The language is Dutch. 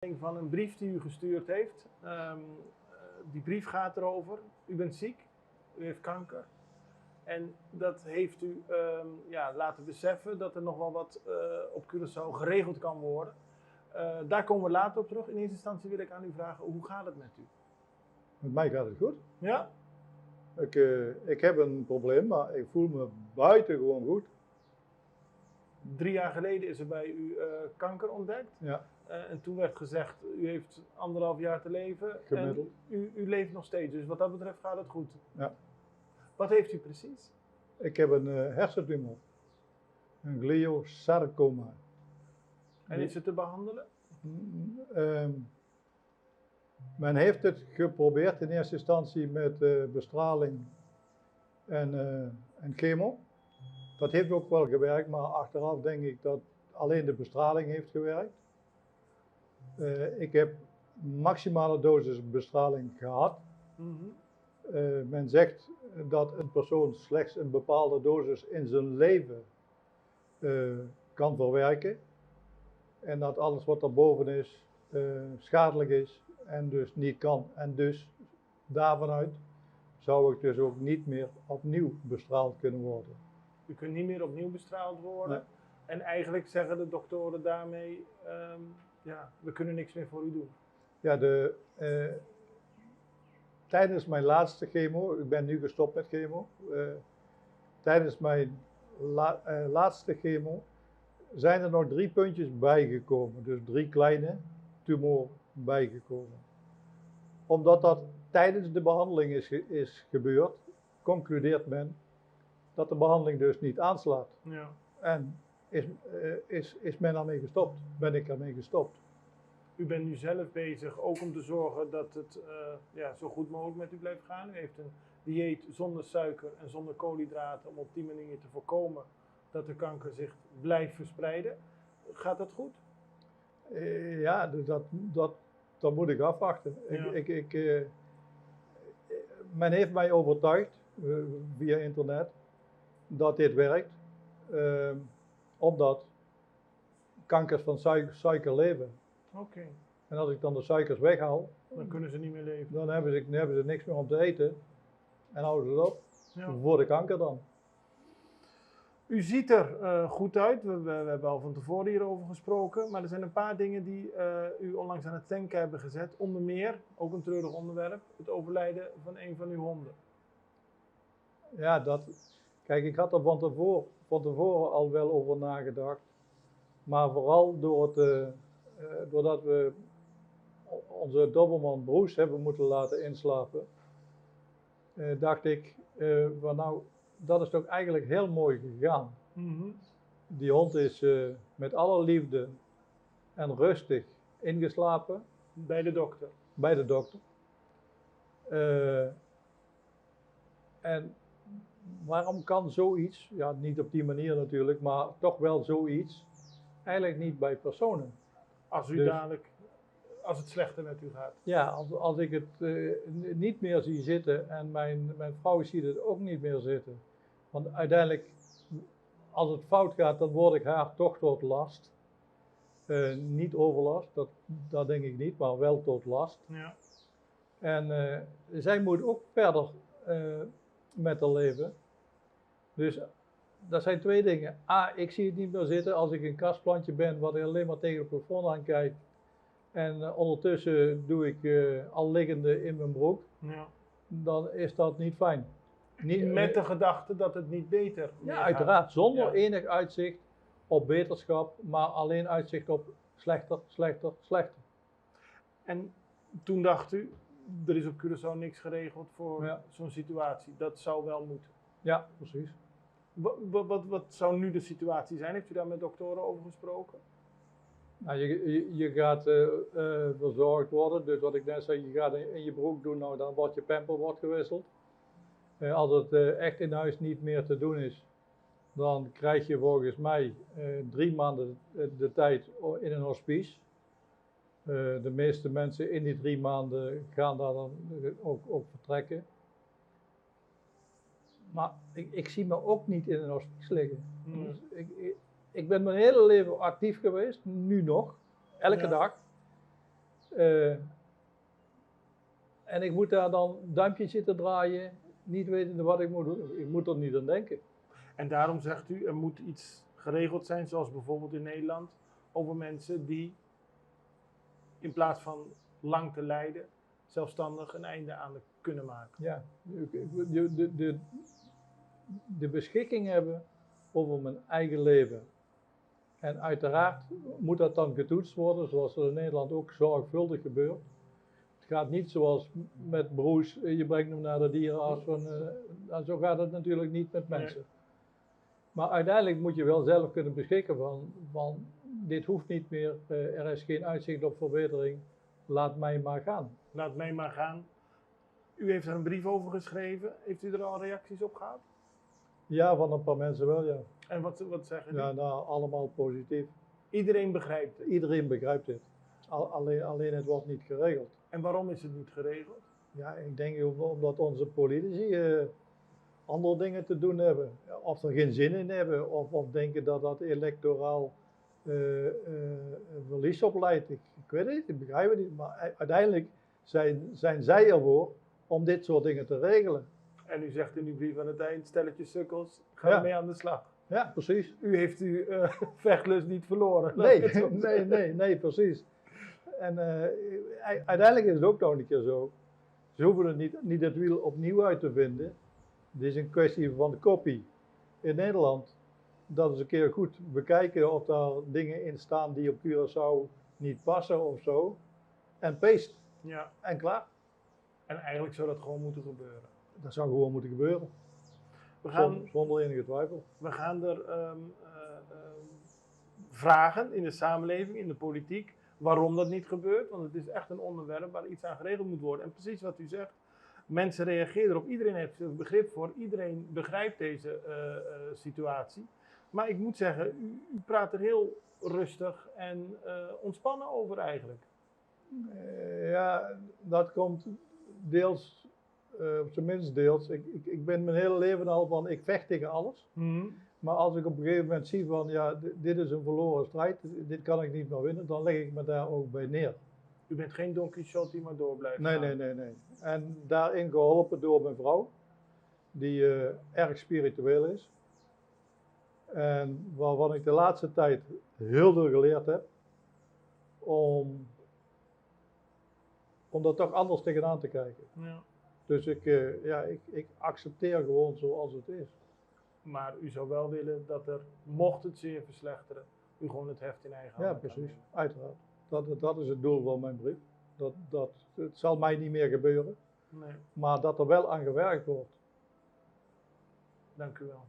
Van een brief die u gestuurd heeft. Die brief gaat erover. U bent ziek, u heeft kanker. En dat heeft u laten beseffen dat er nog wel wat op Curaçao geregeld kan worden. Daar komen we later op terug. In eerste instantie wil ik aan u vragen, hoe gaat het met u? Met mij gaat het goed. Ja? Ik heb een probleem, maar ik voel me buitengewoon goed. 3 jaar geleden is er bij u kanker ontdekt. Ja, En toen werd gezegd, u heeft 1,5 jaar te leven. gemiddeld. En u leeft nog steeds, dus wat dat betreft gaat het goed. Ja. Wat heeft u precies? Ik heb een hersentumor. Een gliosarcoma. En is het te behandelen? Men heeft het geprobeerd in eerste instantie met bestraling en chemo. Dat heeft ook wel gewerkt, maar achteraf denk ik dat alleen de bestraling heeft gewerkt. Ik heb maximale dosis bestraling gehad. Men zegt dat een persoon slechts een bepaalde dosis in zijn leven kan verwerken. En dat alles wat erboven is schadelijk is en dus niet kan. En dus daarvanuit zou ik dus ook niet meer opnieuw bestraald kunnen worden. U kunt niet meer opnieuw bestraald worden. Nee. En eigenlijk zeggen de doktoren daarmee, we kunnen niks meer voor u doen. Ja, tijdens mijn laatste chemo, ik ben nu gestopt met chemo, tijdens mijn laatste chemo zijn er nog 3 puntjes bijgekomen. Dus 3 kleine tumoren bijgekomen. Omdat dat tijdens de behandeling is gebeurd, concludeert men dat de behandeling dus niet aanslaat. Ja. En is men daarmee gestopt? Ben ik ermee gestopt? U bent nu zelf bezig ook om te zorgen dat het zo goed mogelijk met u blijft gaan. U heeft een dieet zonder suiker en zonder koolhydraten om op die manier te voorkomen dat de kanker zich blijft verspreiden. Gaat dat goed? Ja, dat moet ik afwachten. Ja. Men heeft mij overtuigd via internet dat dit werkt, omdat kankers van suiker leven. Oké. En als ik dan de suikers weghaal, Dan kunnen ze niet meer leven. dan hebben ze niks meer om te eten en houden ze het op Ja. voor de kanker dan. U ziet er goed uit, we hebben al van tevoren hierover gesproken, maar er zijn een paar dingen die u onlangs aan het denken hebben gezet. Onder meer, ook een treurig onderwerp, het overlijden van een van uw honden. Ja, kijk, ik had er van tevoren al wel over nagedacht, maar vooral doordat we onze doberman Bruce hebben moeten laten inslapen, dacht ik van nou, dat is toch eigenlijk heel mooi gegaan. Die hond is met alle liefde en rustig ingeslapen. Bij de dokter. Bij de dokter. En waarom kan zoiets, ja niet op die manier natuurlijk, maar toch wel zoiets, eigenlijk niet bij personen? Als u Dus- dadelijk, als het slechter met u gaat. Ja, als ik het niet meer zie zitten en mijn vrouw ziet het ook niet meer zitten. Want uiteindelijk, als het fout gaat, dan word ik haar toch tot last. Niet overlast, dat denk ik niet, maar wel tot last. Ja. En zij moet ook verder met haar leven. Dus dat zijn 2 dingen. A, ik zie het niet meer zitten als ik een kastplantje ben wat alleen maar tegen het plafond aankijkt. En ondertussen doe ik al liggende in mijn broek. Ja. Dan is dat niet fijn. Met de gedachte dat het niet beter meer Ja, gaat. uiteraard. Zonder Ja. enig uitzicht op beterschap, maar alleen uitzicht op slechter, slechter, slechter. En toen dacht u, er is op Curaçao niks geregeld voor Ja. zo'n situatie. Dat zou wel moeten. Ja, precies. Wat zou nu de situatie zijn? Heeft u daar met doktoren over gesproken? Nou, je gaat verzorgd worden, dus wat ik net zei, je gaat in je broek doen, nou dan wordt je pamper gewisseld. Als het echt in huis niet meer te doen is, dan krijg je volgens mij 3 maanden de tijd in een hospice. De meeste mensen in die 3 maanden gaan daar dan ook vertrekken. Maar ik zie me ook niet in een hospice liggen. Hmm. Dus ik ben mijn hele leven actief geweest, nu nog, elke Ja. dag. Eh, en ik moet daar dan duimpjes zitten draaien, niet wetende wat ik moet doen. Ik moet er niet aan denken. En daarom zegt u, er moet iets geregeld zijn, zoals bijvoorbeeld in Nederland, over mensen die in plaats van lang te lijden, zelfstandig een einde aan kunnen maken. Ja, de beschikking hebben over mijn eigen leven. En uiteraard moet dat dan getoetst worden, zoals er in Nederland ook zorgvuldig gebeurt. Het gaat niet zoals met broers, je brengt hem naar de dierenarts. Zo gaat het natuurlijk niet met mensen. Nee. Maar uiteindelijk moet je wel zelf kunnen beschikken van dit hoeft niet meer, er is geen uitzicht op verbetering, laat mij maar gaan. Laat mij maar gaan. U heeft er een brief over geschreven, heeft u er al reacties op gehad? Ja, van een paar mensen wel, ja. En wat zeggen die? Ja, nou, allemaal positief. Iedereen begrijpt het? Iedereen begrijpt het. Alleen het wordt niet geregeld. En waarom is het niet geregeld? Ja, ik denk omdat onze politici andere dingen te doen hebben. Of er geen zin in hebben, of denken dat dat electoraal verlies opleidt. Ik weet het niet, ik begrijp het niet. Maar uiteindelijk zijn zij ervoor om dit soort dingen te regelen. En u zegt in uw brief aan het eind, stelletje sukkels, ga ermee aan de slag. Ja, precies. U heeft uw vechtlust niet verloren. Nee, precies. En uiteindelijk is het ook nog een keer zo. Ze hoeven het niet het wiel opnieuw uit te vinden. Het is een kwestie van de kopie. In Nederland, dat is een keer goed bekijken of daar dingen in staan die op Curaçao niet passen of zo. En paste. Ja. En klaar. En eigenlijk zou dat gewoon moeten gebeuren. Dat zou gewoon moeten gebeuren. Zonder enige twijfel. We gaan er vragen in de samenleving, in de politiek, waarom dat niet gebeurt. Want het is echt een onderwerp waar iets aan geregeld moet worden. En precies wat u zegt, mensen reageren erop. Iedereen heeft er begrip voor. Iedereen begrijpt deze situatie. Maar ik moet zeggen, u praat er heel rustig en ontspannen over eigenlijk. Ja, dat komt deels, op zijn minst deels. Ik ben mijn hele leven al van, ik vecht tegen alles. Mm-hmm. Maar als ik op een gegeven moment zie van, ja, dit is een verloren strijd, dit kan ik niet meer winnen, dan leg ik me daar ook bij neer. U bent geen Don Quixote die maar door blijft gaan? Nee. En daarin geholpen door mijn vrouw, die erg spiritueel is. En waarvan ik de laatste tijd heel veel geleerd heb, om er toch anders tegenaan te kijken. Ja. Dus ik accepteer gewoon zoals het is. Maar u zou wel willen dat er, mocht het zeer verslechteren, u gewoon het heft in eigen handen. Ja, precies. Uiteraard. Dat is het doel van mijn brief. Het zal mij niet meer gebeuren. Nee. Maar dat er wel aan gewerkt wordt. Dank u wel.